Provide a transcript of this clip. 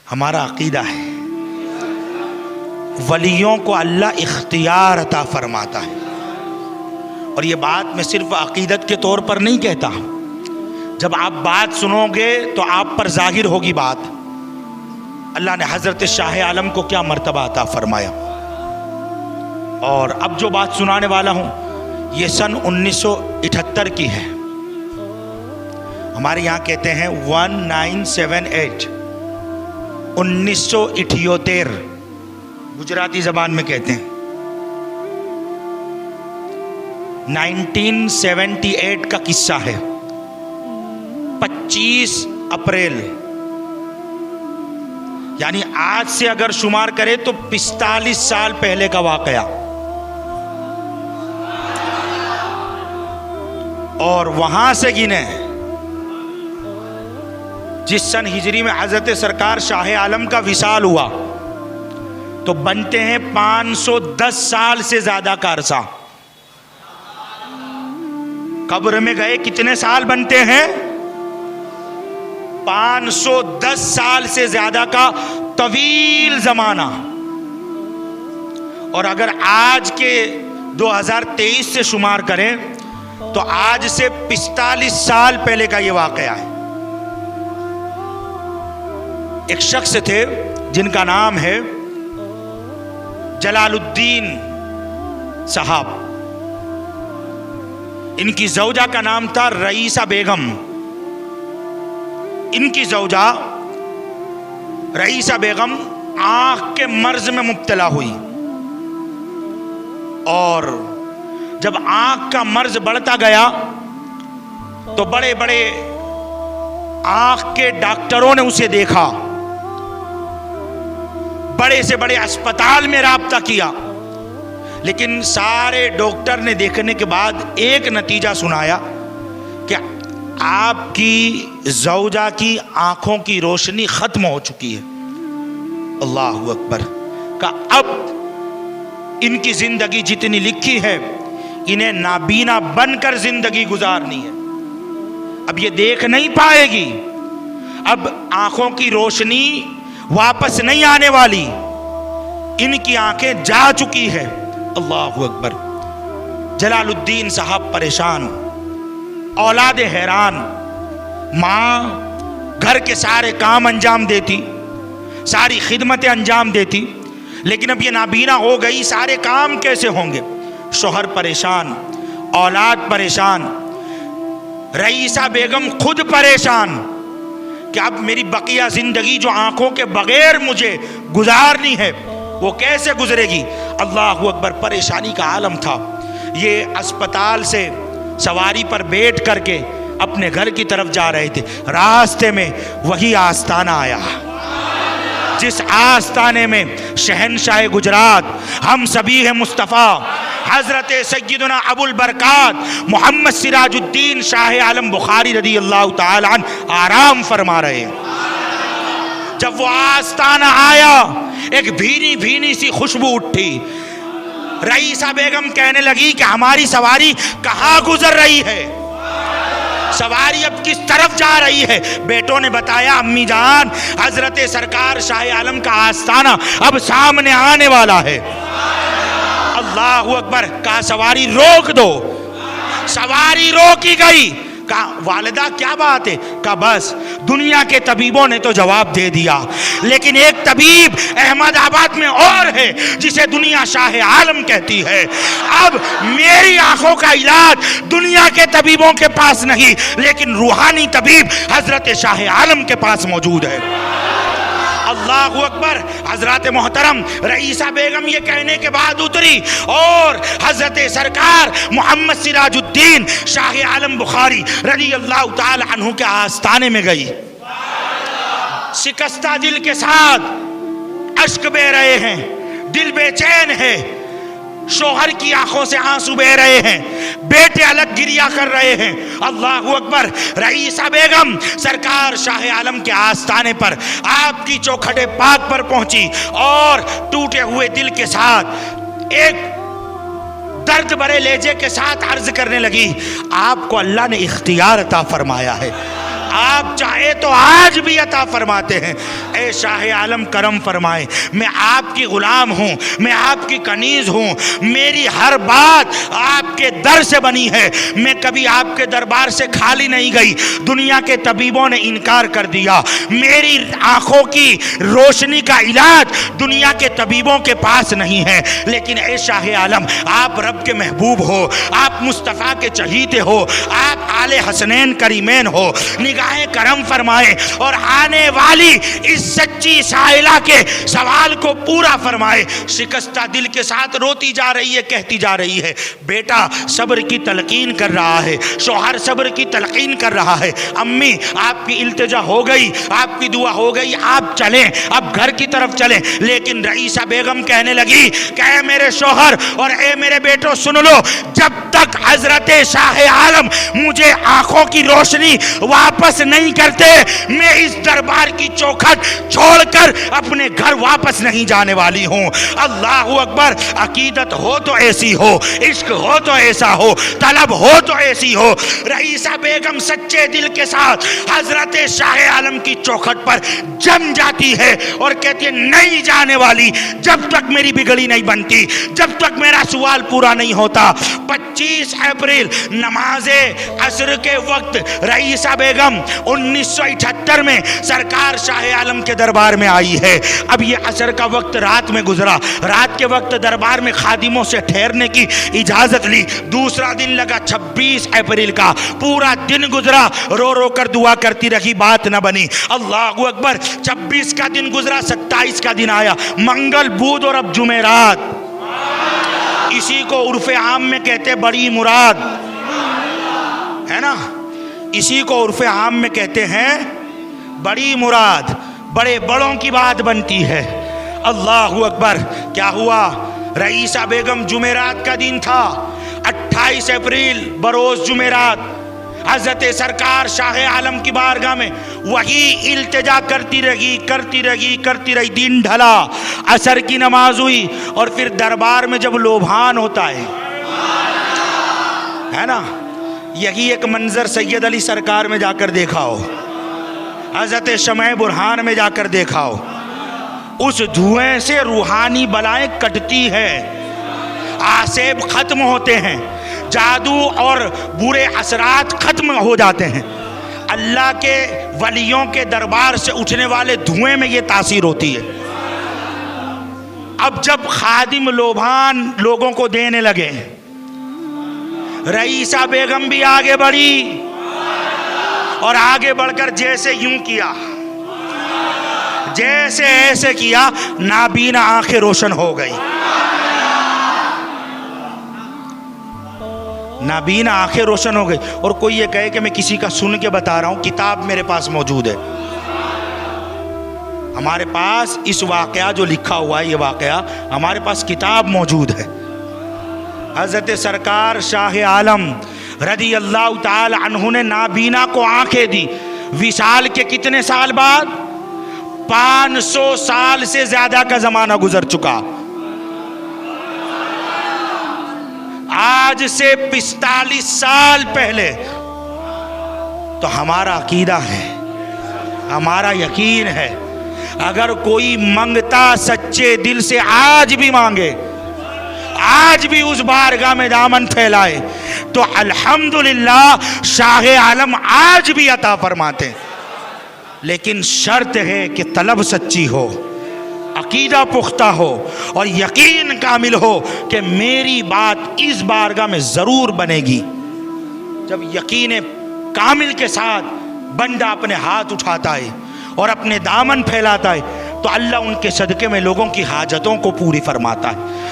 हमारा अकीदा है वलियों को अल्लाह इख्तियार अता फरमाता है। और ये बात मैं सिर्फ अकीदत के तौर पर नहीं कहता, जब आप बात सुनोगे तो आप पर जाहिर होगी बात। अल्लाह ने हज़रत शाह आलम को क्या मर्तबा अता फरमाया। और अब जो बात सुनाने वाला हूँ ये सन 1978 की है। हमारे यहाँ कहते हैं 1978, 1978 गुजराती जबान में कहते हैं। 1978 का किस्सा है। 25 अप्रैल यानी आज से अगर शुमार करें तो 45 साल पहले का वाकया। और वहां से गिने जिस सन हिजरी में हजरत सरकार शाह आलम का विसाल हुआ तो बनते हैं 510 साल से ज्यादा का अरसा। कब्र में गए कितने साल बनते हैं? 510 साल से ज्यादा का तवील जमाना। और अगर आज के 2023 से शुमार करें तो आज से 45 साल पहले का यह वाकया है। एक शख्स थे जिनका नाम है जलालुद्दीन साहब। इनकी जौजा का नाम था रईसा बेगम। इनकी जौजा रईसा बेगम आंख के मर्ज में मुब्तला हुई और जब आंख का मर्ज बढ़ता गया तो बड़े बड़े आंख के डॉक्टरों ने उसे देखा, बड़े से बड़े अस्पताल में राब्ता किया, लेकिन सारे डॉक्टर ने देखने के बाद एक नतीजा सुनाया कि आपकी जौजा की आंखों की रोशनी खत्म हो चुकी है। अल्लाहु अकबर। का अब इनकी जिंदगी जितनी लिखी है इन्हें नाबीना बनकर जिंदगी गुजारनी है। अब ये देख नहीं पाएगी, अब आंखों की रोशनी वापस नहीं आने वाली, इनकी आंखें जा चुकी है। अल्लाहु अकबर। जलालुद्दीन साहब परेशान, औलाद हैरान। माँ घर के सारे काम अंजाम देती, सारी खिदमतें अंजाम देती, लेकिन अब ये नाबीना हो गई, सारे काम कैसे होंगे? शोहर परेशान, औलाद परेशान, रईसा बेगम खुद परेशान कि अब मेरी बकिया जिंदगी जो आंखों के बगैर मुझे गुजारनी है वो कैसे गुजरेगी? अल्लाहु अकबर। परेशानी का आलम था। ये अस्पताल से सवारी पर बैठ करके अपने घर की तरफ जा रहे थे। रास्ते में वही आस्ताना आया जिस आस्ताने में शहनशाह गुजरात हम सभी है मुस्तफ़ा हजरत सय्यदना अबुल बरकात मोहम्मद सिराजुद्दीन शाह आलम बुखारी रदी अल्लाह ताला अन्हु आराम फरमा रहे हैं। जब वो आस्ताना आया एक भीनी भीनी सी खुशबू उठी। रईसा बेगम कहने लगी कि हमारी सवारी कहाँ गुजर रही है, सवारी अब किस तरफ जा रही है? बेटों ने बताया, अम्मी जान हजरत सरकार शाह आलम का आस्ताना अब सामने आने वाला है। अल्लाहु अकबर। कहा सवारी रोक दो। सवारी रोकी गई। कहा वालिदा क्या बात है? कहा बस दुनिया के तबीबों ने तो जवाब दे दिया, लेकिन एक तबीब अहमदाबाद में और है जिसे दुनिया शाह आलम कहती है। अब मेरी आंखों का इलाज दुनिया के तबीबों के पास नहीं, लेकिन रूहानी तबीब हजरत शाह आलम के पास मौजूद है। अल्लाहु अकबर। हजरत मोहतरम रईसा बेगम ये कहने के बाद उतरी और हजरत सरकार मोहम्मद सिराजुद्दीन शाह आलम बुखारी रज़ी अल्लाह ताला अन्हु के आस्ताने में गई। शिकस्ता दिल के साथ, अश्क बह रहे हैं, दिल बेचैन है, शोहर की आंखों से आंसू बह रहे हैं, बेटे अलग गिरिया कर रहे हैं। अल्लाहु अकबर। रईसा बेगम सरकार शाह आलम के आस्ताने पर आपकी चौखटे पाक पर पहुंची और टूटे हुए दिल के साथ एक दर्द भरे लहजे के साथ अर्ज करने लगी, आपको अल्लाह ने इख्तियार अता फरमाया है, आप चाहे तो आज भी अता फरमाते हैं। ए शाह आलम करम फरमाए, मैं आपकी गुलाम हूँ, मैं आपकी कनीज हूँ, मेरी हर बात आपके दर से बनी है, मैं कभी आपके दरबार से खाली नहीं गई। दुनिया के तबीबों ने इनकार कर दिया, मेरी आंखों की रोशनी का इलाज दुनिया के तबीबों के पास नहीं है, लेकिन ए शाह आलम आप रब के महबूब हो, आप मुस्तफ़ा के चहीते हो, आप आले हसनैन करीमैन हो, निगाहें करम फरमाए और आने वाली इस सच्ची साइला के सवाल को पूरा फरमाए। शिकस्ता दिल के साथ रोती जा रही है, कहती जा रही है, बेटा सब्र की तलकीन कर रहा है, शौहर सब्र की तलकीन कर रहा है, अम्मी आपकी इल्तिजा हो गई, आपकी दुआ हो गई, आप चलें, अब घर की तरफ चलें। लेकिन रईसा बेगम कहने लगी कि ए मेरे शौहर और ए मेरे बेटो सुन लो, जब तक हजरत शाह आलम मुझे आंखों की रोशनी वापस नहीं करते, मैं इस दरबार की चौखट छोड़कर अपने घर वापस नहीं जाने वाली हूँ। अल्लाहू अकबर। अकीदत हो तो ऐसी हो, इश्क हो तो ऐसा हो, तलब हो तो ऐसी हो। रईसा बेगम सच्चे दिल के साथ हजरत शाह आलम की चौखट पर जम जाती है और कहती है नहीं जाने वाली जब तक मेरी बिगड़ी नहीं बनती, जब तक मेरा सवाल पूरा नहीं होता। 25 अप्रैल नमाजे असर के वक्त रईसा बेगम 1978 में सरकार शाह आलम के दरबार में आई है। अब ये असर का वक्त रात में गुजरा, रात के वक्त दरबार में खादिमों से ठहरने की इजाजत ली। दूसरा दिन लगा 26 अप्रैल का, पूरा दिन गुजरा, रो रो कर दुआ करती रही, बात न बनी। अल्लाहू अकबर। 26 का दिन गुजरा, 27 का दिन आया, मंगल बुध और अब जुमेरात। इसी को उर्फे आम में कहते बड़ी मुराद, है ना, इसी को उर्फे आम में कहते हैं बड़ी मुराद, बड़े बड़ों की बात बनती है। अल्लाहू अकबर। क्या हुआ? रईसा बेगम जुमेरात का दिन था, 28 अप्रैल बरोज जुमेरात, हजरत सरकार शाह आलम की बारगाह में वही इल्तिजा करती रही। दिन ढला, असर की नमाज हुई और फिर दरबार में जब लोभान होता है ना, यही एक मंजर सैयद अली सरकार में जाकर देखा हो, हजरत शमए बुरहान में जाकर देखा हो। उस धुएं से रूहानी बलाएं कटती है, आसेब खत्म होते हैं, जादू और बुरे असरात खत्म हो जाते हैं। अल्लाह के वलियों के दरबार से उठने वाले धुएं में ये तासीर होती है। अब जब खादिम लोभान लोगों को देने लगे, रईसा बेगम भी आगे बढ़ी और आगे बढ़कर जैसे यूं किया, जैसे ऐसे किया, नाबीना आंखें रोशन हो गई, नाबीना आंखें रोशन हो गई। और कोई ये कहे कि मैं किसी का सुन के बता रहा हूं, किताब मेरे पास मौजूद है, हमारे पास इस वाकया जो लिखा हुआ है, ये वाकया हमारे पास किताब मौजूद है। हजरत सरकार शाह आलम रदी अल्लाह ताला अन्हु ने नाबीना को आंखें दी, विशाल के कितने साल बाद? 500 साल से ज्यादा का जमाना गुजर चुका। आज से 45 साल पहले। तो हमारा अकीदा है, हमारा यकीन है, अगर कोई मंगता सच्चे दिल से आज भी मांगे, आज भी उस बारगाह में दामन फैलाए, तो अल्हम्दुलिल्लाह शाह आलम आज भी अता फरमाते। लेकिन शर्त है कि तलब सच्ची हो, अकीदा पुख्ता हो और यकीन कामिल हो कि मेरी बात इस बारगाह में ज़रूर बनेगी। जब यकीन कामिल के साथ बंदा अपने हाथ उठाता है और अपने दामन फैलाता है, तो अल्लाह उनके सदक़े में लोगों की हाजतों को पूरी फरमाता है।